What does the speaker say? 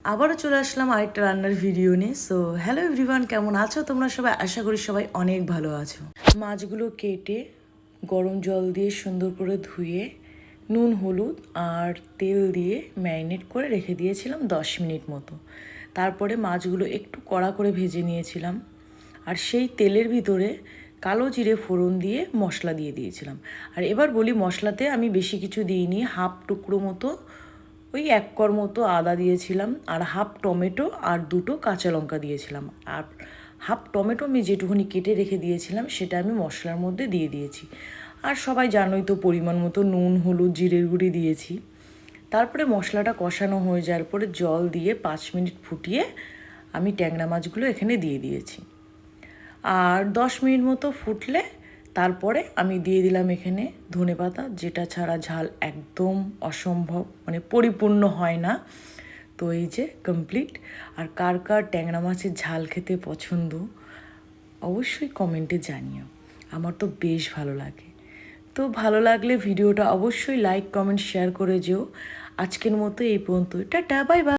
আবারও চলে আসলাম আরেকটা রান্নার ভিডিও নিয়ে। সো হ্যালো এভরিওয়ান, কেমন আছো তোমরা সবাই? আশা করি সবাই অনেক ভালো আছো। মাছগুলো কেটে গরম জল দিয়ে সুন্দর করে ধুয়ে নুন হলুদ আর তেল দিয়ে ম্যারিনেট করে রেখে দিয়েছিলাম 10 মিনিট মতো। তারপরে মাছগুলো একটু কড়া করে ভেজে নিয়েছিলাম, আর সেই তেলের ভিতরে কালো জিরে ফোড়ন দিয়ে মশলা দিয়ে দিয়েছিলাম। আর এবার বলি, মশলাতে আমি বেশি কিছু দিইনি, হাফ টুকরো মতো ওই 1 কোয়া মতো আদা দিয়েছিলাম, আর হাফ টমেটো আর 2টো কাঁচা লঙ্কা দিয়েছিলাম। আর হাফ টমেটো আমি যেটুকুনি কেটে রেখে দিয়েছিলাম সেটা আমি মশলার মধ্যে দিয়ে দিয়েছি। আর সবাই জানোই তো, পরিমাণ মতো নুন হলুদ জিরের গুঁড়ি দিয়েছি। তারপরে মশলাটা কষানো হয়ে যাওয়ার পরে জল দিয়ে 5 মিনিট ফুটিয়ে আমি ট্যাংরা মাছগুলো এখানে দিয়ে দিয়েছি। আর 10 মিনিট মতো ফুটলে তারপরে আমি দিয়ে দিলাম এখানে ধনেপাতা, যেটা ছাড়া ঝাল একদম অসম্ভব, মানে পরিপূর্ণ হয় না। তো এই যে কমপ্লিট। আর কার কার ট্যাংরা মাছের ঝাল খেতে পছন্দ অবশ্যই কমেন্টে জানিও, আমার তো বেশ ভালো লাগে। তো ভালো লাগলে ভিডিওটা অবশ্যই লাইক কমেন্ট শেয়ার করে যেও। আজকের মতো এই পর্যন্ত, টাটা বাই বাই।